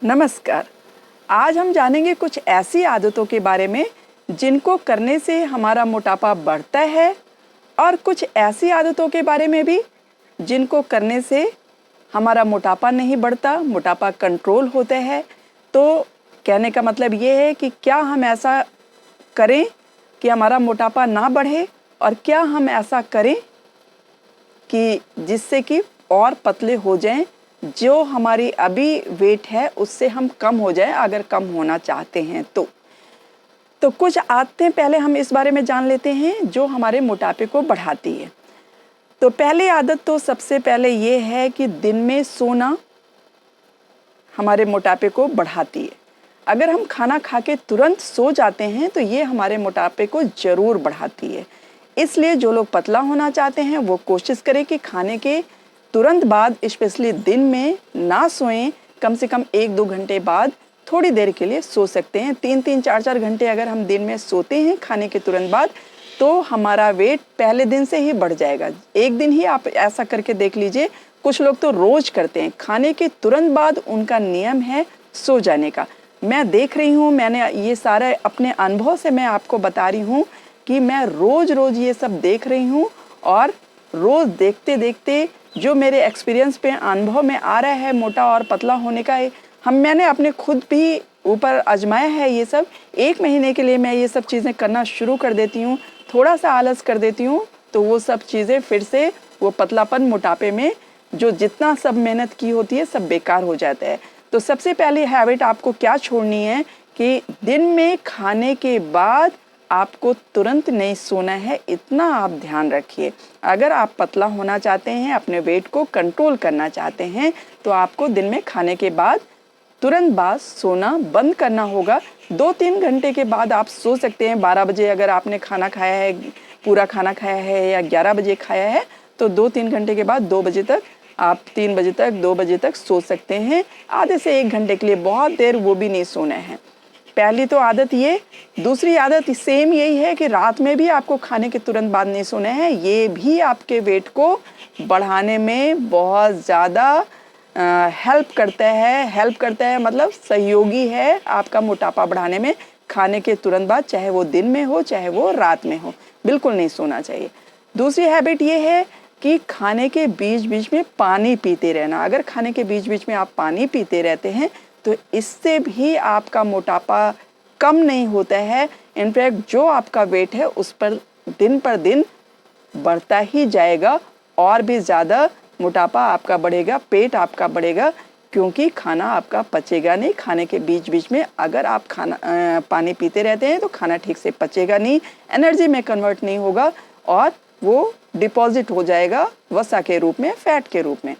नमस्कार। आज हम जानेंगे कुछ ऐसी आदतों के बारे में जिनको करने से हमारा मोटापा बढ़ता है और कुछ ऐसी आदतों के बारे में भी जिनको करने से हमारा मोटापा नहीं बढ़ता, मोटापा कंट्रोल होता है। तो कहने का मतलब ये है कि क्या हम ऐसा करें कि हमारा मोटापा ना बढ़े और क्या हम ऐसा करें कि जिससे कि और पतले हो जाएं, जो हमारी अभी वेट है उससे हम कम हो जाएं अगर कम होना चाहते हैं तो कुछ आदतें पहले हम इस बारे में जान लेते हैं जो हमारे मोटापे को बढ़ाती है। तो पहली आदत तो सबसे पहले ये है कि दिन में सोना हमारे मोटापे को बढ़ाती है। अगर हम खाना खा के तुरंत सो जाते हैं तो ये हमारे मोटापे को ज़रूर बढ़ाती है। इसलिए जो लोग पतला होना चाहते हैं वो कोशिश करें कि खाने के तुरंत बाद, स्पेशली दिन में ना सोएं। कम से कम 1-2 घंटे बाद थोड़ी देर के लिए सो सकते हैं। 3-3, 4-4 घंटे अगर हम दिन में सोते हैं खाने के तुरंत बाद तो हमारा वेट पहले दिन से ही बढ़ जाएगा। एक दिन ही आप ऐसा करके देख लीजिए। कुछ लोग तो रोज़ करते हैं, खाने के तुरंत बाद उनका नियम है सो जाने का। मैं देख रही हूँ, मैंने ये सारा अपने अनुभव से मैं आपको बता रही हूँ कि मैं रोज़ ये सब देख रही हूँ और रोज़ देखते जो मेरे एक्सपीरियंस पे अनुभव में आ रहा है मोटा और पतला होने का, मैंने अपने खुद भी ऊपर आजमाया है ये सब। 1 महीने के लिए मैं ये सब चीज़ें करना शुरू कर देती हूँ, थोड़ा सा आलस कर देती हूँ तो वो सब चीज़ें फिर से वो पतलापन, मोटापे में जो जितना सब मेहनत की होती है सब बेकार हो जाता है। तो सबसे पहली हैबिट आपको क्या छोड़नी है कि दिन में खाने के बाद आपको तुरंत नहीं सोना है, इतना आप ध्यान रखिए। अगर आप पतला होना चाहते हैं, अपने वेट को कंट्रोल करना चाहते हैं तो आपको दिन में खाने के बाद तुरंत बाद सोना बंद करना होगा। 2-3 घंटे के बाद आप सो सकते हैं। 12 बजे अगर आपने खाना खाया है, पूरा खाना खाया है या 11 बजे खाया है तो 2-3 घंटे के बाद 2 बजे तक आप 3 बजे तक 2 बजे तक सो सकते हैं। आधे से 1 घंटे के लिए, बहुत देर वो भी नहीं सोना है। पहली तो आदत ये। दूसरी आदत सेम यही है कि रात में भी आपको खाने के तुरंत बाद नहीं सोना है। ये भी आपके वेट को बढ़ाने में बहुत ज़्यादा हेल्प करता है, मतलब सहयोगी है आपका मोटापा बढ़ाने में। खाने के तुरंत बाद, चाहे वो दिन में हो चाहे वो रात में हो, बिल्कुल नहीं सोना चाहिए। दूसरी हैबिट ये है कि खाने के बीच में पानी पीते रहना। अगर खाने के बीच में आप पानी पीते रहते हैं तो इससे भी आपका मोटापा कम नहीं होता है। इनफैक्ट जो आपका वेट है उस पर दिन बढ़ता ही जाएगा और भी ज़्यादा मोटापा आपका बढ़ेगा, पेट आपका बढ़ेगा, क्योंकि खाना आपका पचेगा नहीं। खाने के बीच में अगर आप पानी पीते रहते हैं तो खाना ठीक से पचेगा नहीं, एनर्जी में कन्वर्ट नहीं होगा और वो डिपॉजिट हो जाएगा वसा के रूप में, फैट के रूप में।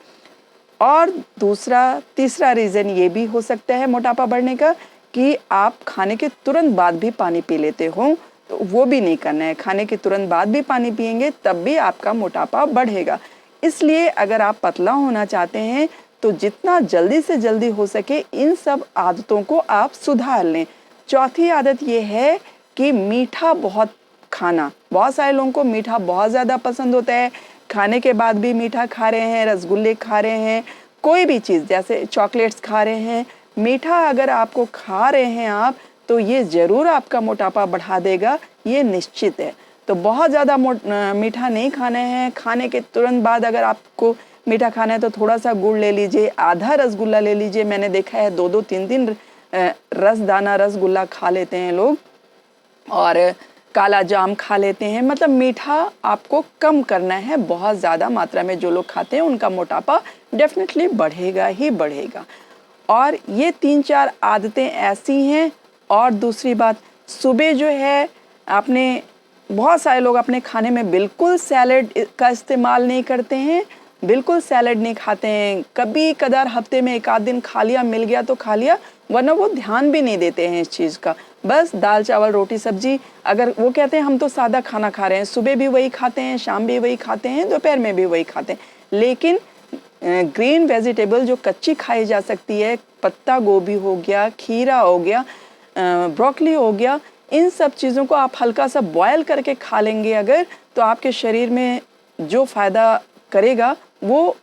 और तीसरा रीज़न ये भी हो सकता है मोटापा बढ़ने का कि आप खाने के तुरंत बाद भी पानी पी लेते हो, तो वो भी नहीं करना है। खाने के तुरंत बाद भी पानी पिएंगे तब भी आपका मोटापा बढ़ेगा। इसलिए अगर आप पतला होना चाहते हैं तो जितना जल्दी से जल्दी हो सके इन सब आदतों को आप सुधार लें। चौथी आदत ये है कि मीठा बहुत खाना। बहुत सारे लोगों को मीठा बहुत ज़्यादा पसंद होता है। खाने के बाद भी मीठा खा रहे हैं, रसगुल्ले खा रहे हैं, कोई भी चीज़ जैसे चॉकलेट्स खा रहे हैं। मीठा अगर आपको खा रहे हैं आप तो ये ज़रूर आपका मोटापा बढ़ा देगा, ये निश्चित है। तो बहुत ज़्यादा मीठा नहीं खाना है। खाने के तुरंत बाद अगर आपको मीठा खाना है तो थोड़ा सा गुड़ ले लीजिए, आधा रसगुल्ला ले लीजिए। मैंने देखा है 2-2, 3-3 रसदाना रसगुल्ला खा लेते हैं लोग और काला जाम खा लेते हैं। मतलब मीठा आपको कम करना है। बहुत ज़्यादा मात्रा में जो लोग खाते हैं उनका मोटापा डेफिनेटली बढ़ेगा ही बढ़ेगा। और ये 3-4 आदतें ऐसी हैं। और दूसरी बात, सुबह जो है आपने, बहुत सारे लोग अपने खाने में बिल्कुल सैलेड का इस्तेमाल नहीं करते हैं, बिल्कुल सैलेड नहीं खाते हैं। कभी कदार हफ्ते में 1 आध दिन खा लिया, मिल गया तो खा लिया, वरना वो ध्यान भी नहीं देते हैं इस चीज़ का। बस दाल चावल रोटी सब्जी। अगर वो कहते हैं हम तो सादा खाना खा रहे हैं, सुबह भी वही खाते हैं, शाम भी वही खाते हैं, दोपहर में भी वही खाते हैं। लेकिन ग्रीन वेजिटेबल जो कच्ची खाई जा सकती है, पत्ता गोभी हो गया, खीरा हो गया, ब्रोकली हो गया, इन सब चीज़ों को आप हल्का सा बॉयल करके खा लेंगे अगर, तो आपके शरीर में जो फ़ायदा करेगा वो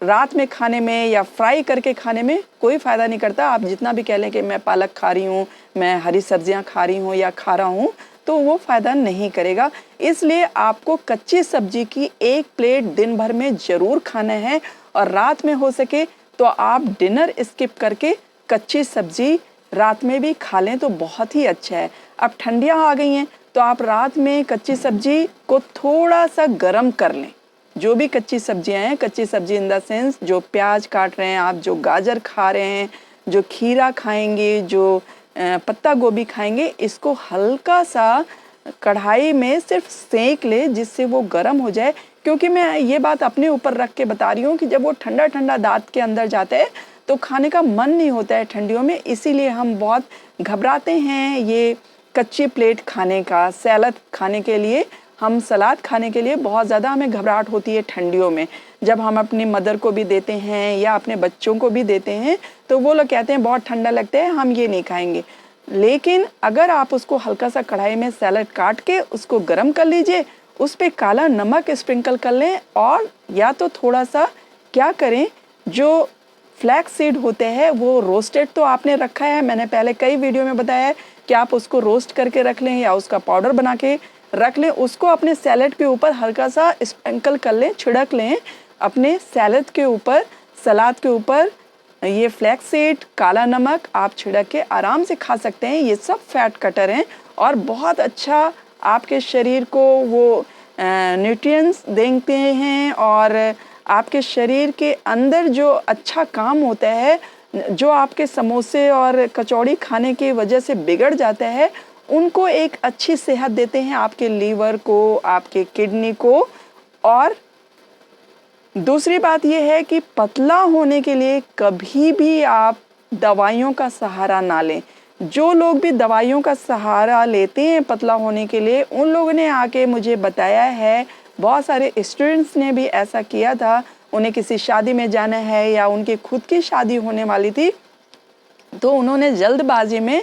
रात में खाने में या फ्राई करके खाने में कोई फ़ायदा नहीं करता। आप जितना भी कह लें कि मैं पालक खा रही हूँ, मैं हरी सब्जियाँ खा रही हूँ या खा रहा हूँ, तो वो फ़ायदा नहीं करेगा। इसलिए आपको कच्ची सब्जी की 1 प्लेट दिन भर में ज़रूर खाना है और रात में हो सके तो आप डिनर स्किप करके कच्ची सब्जी रात में भी खा लें तो बहुत ही अच्छा है। अब ठंडियाँ आ गई हैं तो आप रात में कच्ची सब्जी को थोड़ा सा गर्म कर लें। जो भी कच्ची सब्जियां हैं, कच्ची सब्जी इन द सेंस जो प्याज काट रहे हैं आप, जो गाजर खा रहे हैं, जो खीरा खाएंगे, जो पत्ता गोभी खाएंगे, इसको हल्का सा कढ़ाई में सिर्फ सेंक ले जिससे वो गर्म हो जाए। क्योंकि मैं ये बात अपने ऊपर रख के बता रही हूँ कि जब वो ठंडा ठंडा दांत के अंदर जाता है तो खाने का मन नहीं होता है ठंडियों में, इसीलिए हम बहुत घबराते हैं ये कच्ची प्लेट खाने का। सैलड खाने के लिए, हम सलाद खाने के लिए बहुत ज़्यादा हमें घबराहट होती है ठंडियों में। जब हम अपनी मदर को भी देते हैं या अपने बच्चों को भी देते हैं तो वो लोग कहते हैं बहुत ठंडा लगता है, हम ये नहीं खाएंगे। लेकिन अगर आप उसको हल्का सा कढ़ाई में सैलड काट के उसको गर्म कर लीजिए, उस पर काला नमक स्प्रिंकल कर लें और या तो थोड़ा सा क्या करें, जो फ्लैक्स सीड होते हैं वो रोस्टेड तो आपने रखा है, मैंने पहले कई वीडियो में बताया है कि आप उसको रोस्ट करके रख लें या उसका पाउडर बना के रख लें, उसको अपने सैलेड के ऊपर हल्का सा स्प्रिंकल कर लें, छिड़क लें अपने सैलेड के ऊपर, सलाद के ऊपर। ये फ्लैक्स सीड, काला नमक आप छिड़क के आराम से खा सकते हैं। ये सब फैट कटर हैं और बहुत अच्छा आपके शरीर को वो न्यूट्रिएंट्स देते हैं और आपके शरीर के अंदर जो अच्छा काम होता है, जो आपके समोसे और कचौड़ी खाने की वजह से बिगड़ जाता है, उनको एक अच्छी सेहत देते हैं, आपके लीवर को, आपके किडनी को। और दूसरी बात यह है कि पतला होने के लिए कभी भी आप दवाइयों का सहारा ना लें। जो लोग भी दवाइयों का सहारा लेते हैं पतला होने के लिए, उन लोगों ने आके मुझे बताया है, बहुत सारे स्टूडेंट्स ने भी ऐसा किया था, उन्हें किसी शादी में जाना है या उनकी खुद की शादी होने वाली थी तो उन्होंने जल्दबाजी में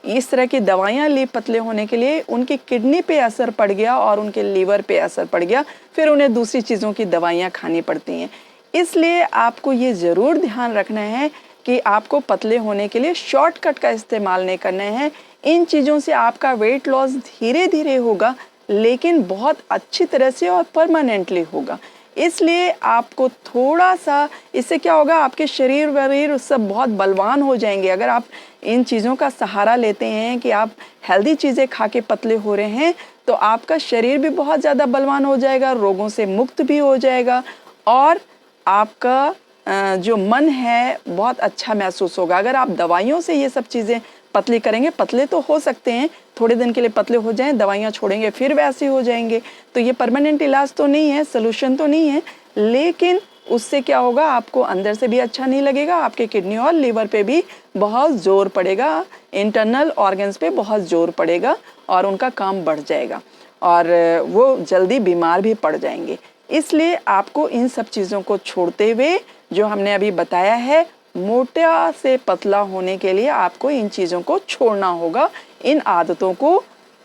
इस तरह की दवाइयाँ ली पतले होने के लिए, उनकी किडनी पे असर पड़ गया और उनके लीवर पे असर पड़ गया, फिर उन्हें दूसरी चीज़ों की दवाइयाँ खानी पड़ती हैं। इसलिए आपको ये ज़रूर ध्यान रखना है कि आपको पतले होने के लिए शॉर्टकट का इस्तेमाल नहीं करना है। इन चीज़ों से आपका वेट लॉस धीरे धीरे होगा लेकिन बहुत अच्छी तरह से और परमानेंटली होगा। इसलिए आपको थोड़ा सा, इससे क्या होगा, आपके शरीर वरीर सब बहुत बलवान हो जाएंगे। अगर आप इन चीज़ों का सहारा लेते हैं कि आप हेल्दी चीज़ें खा के पतले हो रहे हैं तो आपका शरीर भी बहुत ज़्यादा बलवान हो जाएगा, रोगों से मुक्त भी हो जाएगा और आपका जो मन है बहुत अच्छा महसूस होगा। अगर आप दवाइयों से ये सब चीज़ें पतली करेंगे, पतले तो हो सकते हैं, थोड़े दिन के लिए पतले हो जाएं, दवाइयाँ छोड़ेंगे फिर वैसे हो जाएंगे, तो ये परमानेंट इलाज तो नहीं है, सलूशन तो नहीं है, लेकिन उससे क्या होगा, आपको अंदर से भी अच्छा नहीं लगेगा, आपके किडनी और लीवर पे भी बहुत ज़ोर पड़ेगा, इंटरनल ऑर्गन्स पे बहुत ज़ोर पड़ेगा और उनका काम बढ़ जाएगा और वो जल्दी बीमार भी पड़ जाएंगे। इसलिए आपको इन सब चीज़ों को छोड़ते हुए जो हमने अभी बताया है, मोटा से पतला होने के लिए आपको इन चीज़ों को छोड़ना होगा, इन आदतों को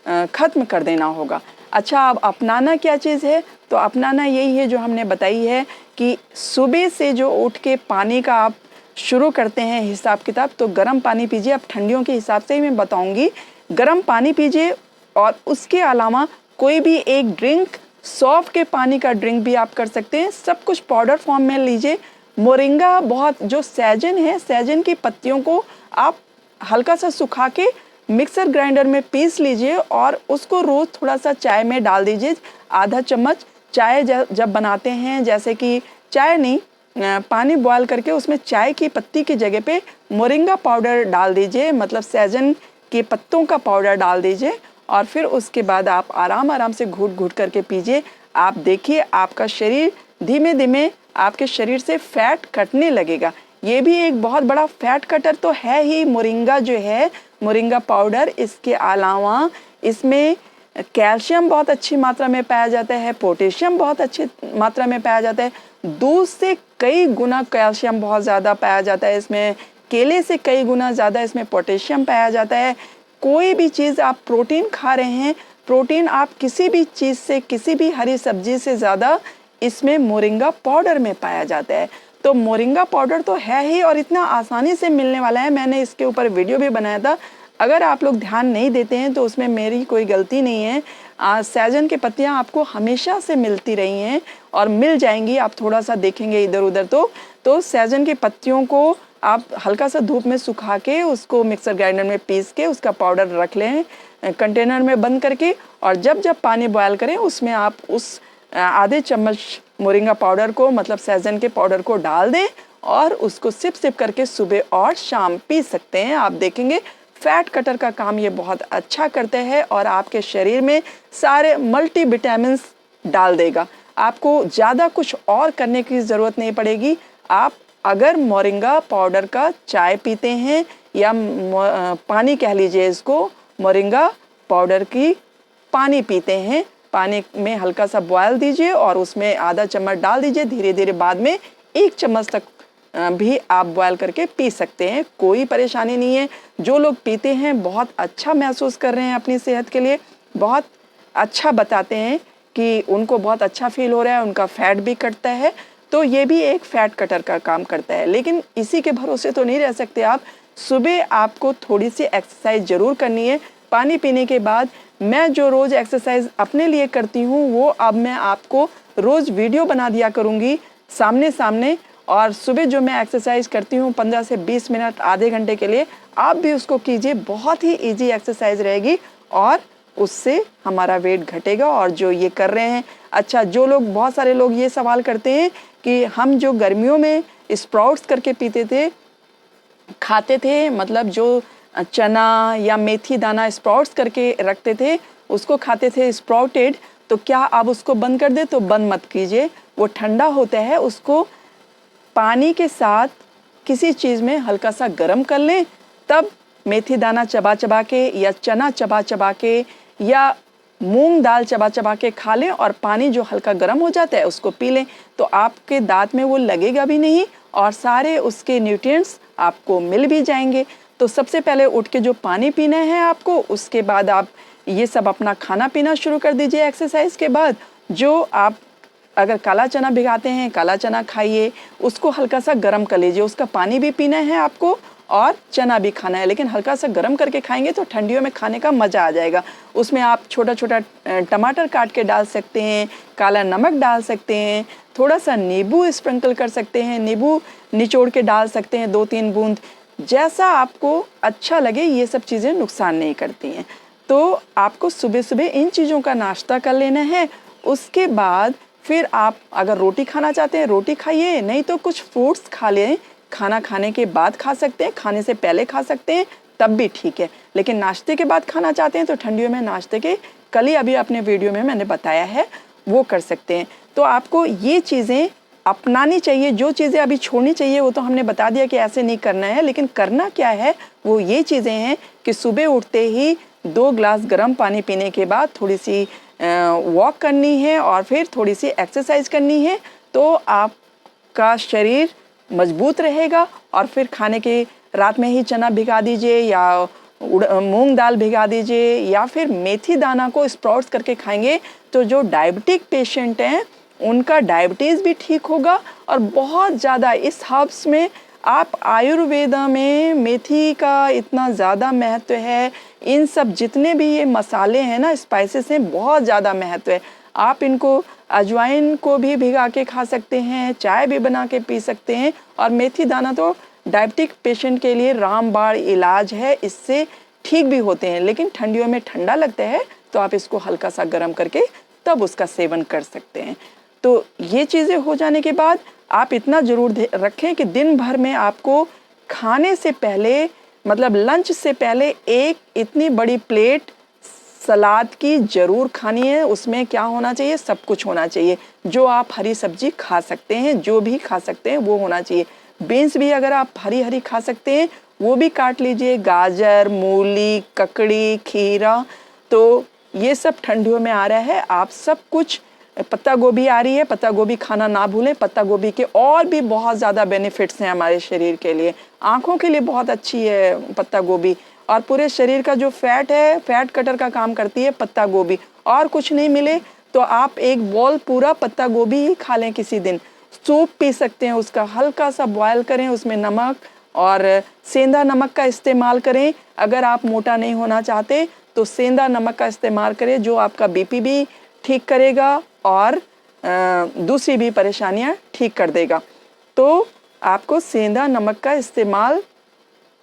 ख़त्म कर देना होगा। अच्छा, अब अपनाना क्या चीज़ है? तो अपनाना यही है जो हमने बताई है कि सुबह से जो उठ के पानी का आप शुरू करते हैं हिसाब किताब, तो गर्म पानी पीजिए। अब ठंडियों के हिसाब से ही मैं बताऊंगी, गर्म पानी पीजिए और उसके अलावा कोई भी एक ड्रिंक, सौंफ के पानी का ड्रिंक भी आप कर सकते हैं। सब कुछ पाउडर फॉर्म में लीजिए। मोरिंगा, बहुत जो सैजन है, सैजन की पत्तियों को आप हल्का सा सुखा के मिक्सर ग्राइंडर में पीस लीजिए और उसको रोज़ थोड़ा सा चाय में डाल दीजिए, आधा चम्मच। चाय जब बनाते हैं, जैसे कि चाय नहीं, पानी बॉयल करके उसमें चाय की पत्ती की जगह पे मोरिंगा पाउडर डाल दीजिए, मतलब सैजन के पत्तों का पाउडर डाल दीजिए और फिर उसके बाद आप आराम से घूट घूट करके पीजिए। आप देखिए आपका शरीर धीमे धीमे, आपके शरीर से फैट कटने लगेगा। ये भी एक बहुत बड़ा फैट कटर तो है ही मोरिंगा जो है, मोरिंगा पाउडर। इसके अलावा इसमें कैल्शियम बहुत अच्छी मात्रा में पाया जाता है, पोटेशियम बहुत अच्छी मात्रा में पाया जाता है, दूध से कई गुना कैल्शियम बहुत ज़्यादा पाया जाता है इसमें, केले से कई गुना ज़्यादा इसमें पोटेशियम पाया जाता है। कोई भी चीज़ आप प्रोटीन खा रहे हैं, प्रोटीन आप किसी भी चीज़ से, किसी भी हरी सब्जी से ज़्यादा इसमें मोरिंगा पाउडर में पाया जाता है। तो मोरिंगा पाउडर तो है ही और इतना आसानी से मिलने वाला है। मैंने इसके ऊपर वीडियो भी बनाया था, अगर आप लोग ध्यान नहीं देते हैं तो उसमें मेरी कोई गलती नहीं है। सहजन की पत्तियां आपको हमेशा से मिलती रही हैं और मिल जाएंगी, आप थोड़ा सा देखेंगे इधर उधर तो सहजन की पत्तियों को आप हल्का सा धूप में सुखा के उसको मिक्सर ग्राइंडर में पीस के उसका पाउडर रख लें कंटेनर में बंद करके, और जब जब पानी बॉयल करें उसमें आप उस आधे चम्मच मोरिंगा पाउडर को मतलब सहजन के पाउडर को डाल दें और उसको सिप सिप करके सुबह और शाम पी सकते हैं। आप देखेंगे फैट कटर का काम ये बहुत अच्छा करते हैं और आपके शरीर में सारे मल्टी विटामिन्स डाल देगा। आपको ज़्यादा कुछ और करने की ज़रूरत नहीं पड़ेगी। आप अगर मोरिंगा पाउडर का चाय पीते हैं या पानी कह लीजिए इसको, मोरिंगा पाउडर की पानी पीते हैं, पानी में हल्का सा बॉयल दीजिए और उसमें आधा चम्मच डाल दीजिए, धीरे धीरे बाद में 1 चम्मच तक भी आप बॉयल करके पी सकते हैं, कोई परेशानी नहीं है। जो लोग पीते हैं बहुत अच्छा महसूस कर रहे हैं अपनी सेहत के लिए, बहुत अच्छा बताते हैं कि उनको बहुत अच्छा फील हो रहा है, उनका फैट भी कटता है। तो ये भी एक फैट कटर का काम करता है। लेकिन इसी के भरोसे तो नहीं रह सकते आप, सुबह आपको थोड़ी सी एक्सरसाइज ज़रूर करनी है पानी पीने के बाद। मैं जो रोज़ एक्सरसाइज अपने लिए करती हूँ वो अब मैं आपको रोज़ वीडियो बना दिया करूँगी सामने सामने, और सुबह जो मैं एक्सरसाइज करती हूँ 15 से 20 मिनट आधे घंटे के लिए, आप भी उसको कीजिए, बहुत ही इजी एक्सरसाइज रहेगी और उससे हमारा वेट घटेगा। और जो ये कर रहे हैं, अच्छा जो लोग, बहुत सारे लोग ये सवाल करते हैं कि हम जो गर्मियों में स्प्राउट्स करके पीते थे, खाते थे, मतलब जो चना या मेथी दाना स्प्राउट्स करके रखते थे उसको खाते थे स्प्राउटेड, तो क्या आप उसको बंद कर दे? तो बंद मत कीजिए, वो ठंडा होता है, उसको पानी के साथ किसी चीज़ में हल्का सा गर्म कर लें, तब मेथी दाना चबा चबा के या चना चबा चबा के या मूंग दाल चबा चबा के खा लें और पानी जो हल्का गर्म हो जाता है उसको पी लें, तो आपके दांत में वो लगेगा भी नहीं और सारे उसके न्यूट्रिएंट्स आपको मिल भी जाएंगे। तो सबसे पहले उठ के जो पानी पीना है आपको, उसके बाद आप ये सब अपना खाना पीना शुरू कर दीजिए एक्सरसाइज के बाद। जो आप अगर काला चना भिगाते हैं, काला चना खाइए, उसको हल्का सा गर्म कर लीजिए, उसका पानी भी पीना है आपको और चना भी खाना है, लेकिन हल्का सा गर्म करके खाएंगे तो ठंडियों में खाने का मज़ा आ जाएगा। उसमें आप छोटा छोटा टमाटर काट के डाल सकते हैं, काला नमक डाल सकते हैं, थोड़ा सा नींबू स्प्रिंकल कर सकते हैं, नींबू निचोड़ के डाल सकते हैं 2-3 बूंद, जैसा आपको अच्छा लगे। ये सब चीज़ें नुकसान नहीं करती हैं। तो आपको सुबह सुबह इन चीज़ों का नाश्ता कर लेना है। उसके बाद फिर आप अगर रोटी खाना चाहते हैं रोटी खाइए, नहीं तो कुछ फ्रूट्स खा लें, खाना खाने के बाद खा सकते हैं, खाने से पहले खा सकते हैं तब भी ठीक है, लेकिन नाश्ते के बाद खाना चाहते हैं तो ठंडियों में नाश्ते के, कल ही अभी अपने वीडियो में मैंने बताया है, वो कर सकते हैं। तो आपको ये चीज़ें अपनानी चाहिए, जो चीज़ें अभी छोड़नी चाहिए वो तो हमने बता दिया कि ऐसे नहीं करना है, लेकिन करना क्या है वो ये चीज़ें हैं कि सुबह उठते ही 2 ग्लास गर्म पानी पीने के बाद थोड़ी सी वॉक करनी है और फिर थोड़ी सी एक्सरसाइज करनी है, तो आपका शरीर मजबूत रहेगा। और फिर खाने के रात में ही चना भिगा दीजिए या मूंग दाल भिगा दीजिए या फिर मेथी दाना को स्प्राउट्स करके खाएंगे, तो जो डायबिटिक पेशेंट हैं उनका डायबिटीज़ भी ठीक होगा। और बहुत ज़्यादा इस हर्ब्स में, आप आयुर्वेद में मेथी का इतना ज़्यादा महत्व है, इन सब जितने भी ये मसाले हैं ना, स्पाइसेस हैं, बहुत ज़्यादा महत्व है। आप इनको अजवाइन को भी भिगा के खा सकते हैं, चाय भी बना के पी सकते हैं। और मेथी दाना तो डायबिटिक पेशेंट के लिए रामबाण इलाज है, इससे ठीक भी होते हैं। लेकिन ठंडियों में ठंडा लगता है तो आप इसको हल्का सा गर्म करके तब उसका सेवन कर सकते हैं। तो ये चीज़ें हो जाने के बाद आप इतना ज़रूर रखें कि दिन भर में आपको खाने से पहले, मतलब लंच से पहले, एक इतनी बड़ी प्लेट सलाद की ज़रूर खानी है। उसमें क्या होना चाहिए? सब कुछ होना चाहिए। जो आप हरी सब्जी खा सकते हैं, जो भी खा सकते हैं वो होना चाहिए। बीन्स भी अगर आप हरी हरी खा सकते हैं वो भी काट लीजिए, गाजर, मूली, ककड़ी, खीरा, तो ये सब ठंडियों में आ रहा है, आप सब कुछ, पत्ता गोभी आ रही है, पत्ता गोभी खाना ना भूलें। पत्ता गोभी के और भी बहुत ज़्यादा बेनिफिट्स हैं हमारे शरीर के लिए, आँखों के लिए बहुत अच्छी है पत्ता गोभी, और पूरे शरीर का जो फैट है, फैट कटर का काम करती है पत्ता गोभी। और कुछ नहीं मिले तो आप एक बॉल पूरा पत्ता गोभी ही खा लें किसी दिन, सूप पी सकते हैं, उसका हल्का सा बॉयल करें, उसमें नमक और सेंधा नमक का इस्तेमाल करें। अगर आप मोटा नहीं होना चाहते तो सेंधा नमक का इस्तेमाल करें, जो आपका बीपी भी ठीक करेगा और दूसरी भी परेशानियां ठीक कर देगा। तो आपको सेंधा नमक का इस्तेमाल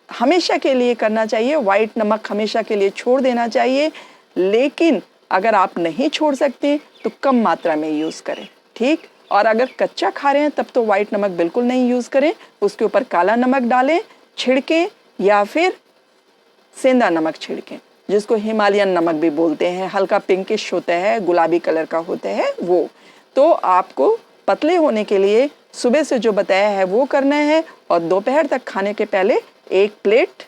हमेशा के लिए करना चाहिए, वाइट नमक हमेशा के लिए छोड़ देना चाहिए। लेकिन अगर आप नहीं छोड़ सकते तो कम मात्रा में यूज़ करें, ठीक। और अगर कच्चा खा रहे हैं तब तो वाइट नमक बिल्कुल नहीं यूज़ करें, उसके ऊपर काला नमक डालें, छिड़कें, या फिर सेंधा नमक छिड़कें, जिसको हिमालयन नमक भी बोलते हैं, हल्का पिंकिश होता है, गुलाबी कलर का होता है वो। तो आपको पतले होने के लिए सुबह से जो बताया है वो करना है, और दोपहर तक खाने के पहले 1 प्लेट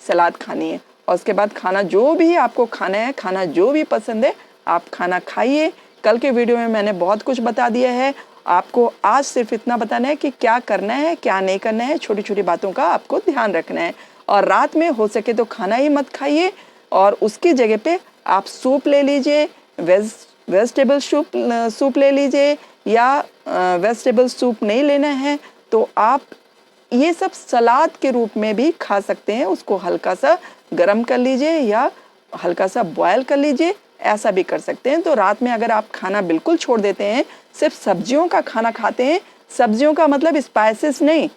सलाद खानी है, और उसके बाद खाना जो भी आपको खाना है, खाना जो भी पसंद है आप खाना खाइए। कल के वीडियो में मैंने बहुत कुछ बता दिया है, आपको आज सिर्फ इतना बताना है कि क्या करना है क्या नहीं करना है, छोटी छोटी बातों का आपको ध्यान रखना है। और रात में हो सके तो खाना ही मत खाइए, और उसकी जगह पे आप सूप ले लीजिए, वेजिटेबल सूप ले लीजिए, या वेजिटेबल सूप नहीं लेना है तो आप ये सब सलाद के रूप में भी खा सकते हैं। उसको हल्का सा गरम कर लीजिए या हल्का सा बॉयल कर लीजिए, ऐसा भी कर सकते हैं। तो रात में अगर आप खाना बिल्कुल छोड़ देते हैं, सिर्फ सब्जियों का खाना खाते हैं, सब्जियों का मतलब स्पाइसेस नहीं,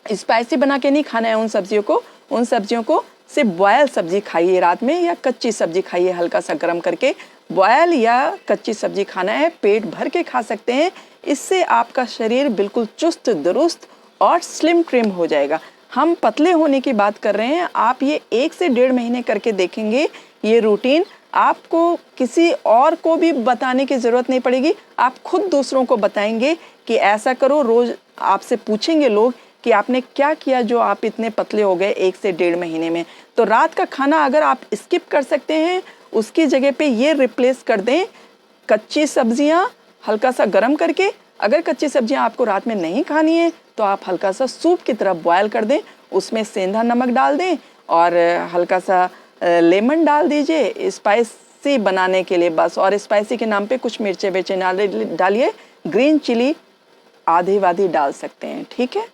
स्पाइसी बना के नहीं खाना है उन सब्जियों को सिर्फ बॉयल सब्जी खाइए रात में, या कच्ची सब्जी खाइए हल्का सा गरम करके। बॉयल या कच्ची सब्जी खाना है, पेट भर के खा सकते हैं। इससे आपका शरीर बिल्कुल चुस्त दुरुस्त और स्लिम ट्रिम हो जाएगा। हम पतले होने की बात कर रहे हैं, आप ये 1 से 1.5 महीने करके देखेंगे, ये रूटीन आपको किसी और को भी बताने की ज़रूरत नहीं पड़ेगी, आप खुद दूसरों को बताएंगे कि ऐसा करो। रोज़ आपसे पूछेंगे लोग कि आपने क्या किया जो आप इतने पतले हो गए 1 से 1.5 महीने में। तो रात का खाना अगर आप स्किप कर सकते हैं, उसकी जगह पे ये रिप्लेस कर दें, कच्ची सब्जियां हल्का सा गर्म करके। अगर कच्ची सब्जियां आपको रात में नहीं खानी है तो आप हल्का सा सूप की तरह बॉयल कर दें, उसमें सेंधा नमक डाल दें और हल्का सा लेमन डाल दीजिए स्पाइसी बनाने के लिए बस। और स्पाइसी के नाम पे कुछ मिर्चे विर्चे डालिए, ग्रीन चिली आधी वाधी डाल सकते हैं, ठीक है।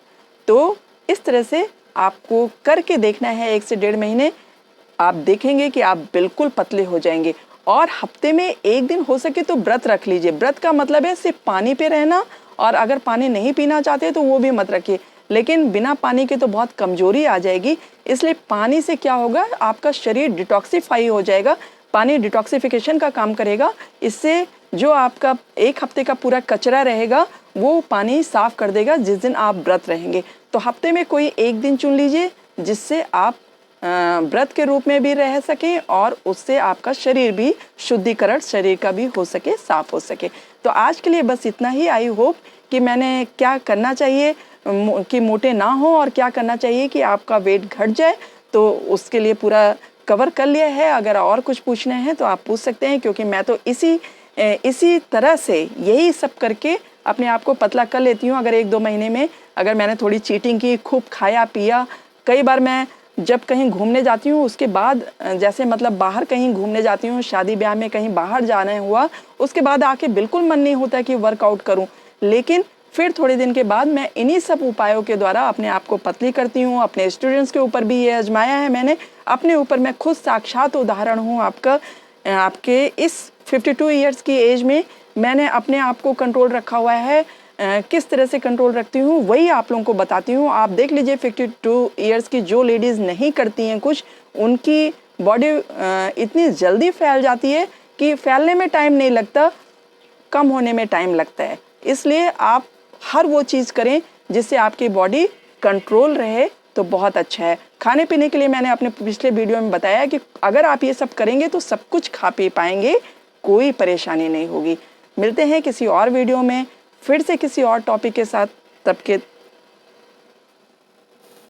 तो इस तरह से आपको करके देखना है 1 से 1.5 महीने, आप देखेंगे कि आप बिल्कुल पतले हो जाएंगे। और हफ्ते में 1 दिन हो सके तो व्रत रख लीजिए। व्रत का मतलब है सिर्फ पानी पे रहना, और अगर पानी नहीं पीना चाहते तो वो भी मत रखिए। लेकिन बिना पानी के तो बहुत कमजोरी आ जाएगी, इसलिए पानी से क्या होगा, आपका शरीर डिटॉक्सिफाई हो जाएगा। पानी डिटॉक्सिफिकेशन का काम करेगा, इससे जो आपका 1 हफ्ते का पूरा कचरा रहेगा वो पानी साफ कर देगा जिस दिन आप व्रत रहेंगे। तो हफ्ते में कोई 1 दिन चुन लीजिए जिससे आप व्रत के रूप में भी रह सकें, और उससे आपका शरीर भी शुद्धिकरण शरीर का भी हो सके, साफ हो सके। तो आज के लिए बस इतना ही। आई होप कि मैंने क्या करना चाहिए कि मोटे ना हो, और क्या करना चाहिए कि आपका वेट घट जाए, तो उसके लिए पूरा कवर कर लिया है। अगर और कुछ पूछना है तो आप पूछ सकते हैं, क्योंकि मैं तो इसी तरह से यही सब करके अपने आप को पतला कर लेती हूँ। अगर 1-2 महीने में अगर मैंने थोड़ी चीटिंग की, खूब खाया पिया, कई बार मैं जब कहीं घूमने जाती हूँ उसके बाद, जैसे मतलब बाहर कहीं घूमने जाती हूँ, शादी ब्याह में कहीं बाहर जाना हुआ, उसके बाद आके बिल्कुल मन नहीं होता कि वर्कआउट करूँ। लेकिन फिर थोड़े दिन के बाद मैं इन्हीं सब उपायों के द्वारा अपने आप को पतली करती हूँ। अपने स्टूडेंट्स के ऊपर भी ये आजमाया है मैंने, अपने ऊपर मैं खुद साक्षात उदाहरण हूँ। आपके इस 52 ईयर्स की एज में मैंने अपने आप को कंट्रोल रखा हुआ है। किस तरह से कंट्रोल रखती हूँ वही आप लोगों को बताती हूँ। आप देख लीजिए 52 ईयर्स की जो लेडीज़ नहीं करती हैं कुछ, उनकी बॉडी इतनी जल्दी फैल जाती है कि फैलने में टाइम नहीं लगता, कम होने में टाइम लगता है। इसलिए आप हर वो चीज़ करें जिससे आपकी बॉडी कंट्रोल रहे, तो बहुत अच्छा है। खाने पीने के लिए मैंने अपने पिछले वीडियो में बताया कि अगर आप ये सब करेंगे तो सब कुछ खा पी पाएंगे, कोई परेशानी नहीं होगी। मिलते हैं किसी और वीडियो में फिर से किसी और टॉपिक के साथ। तब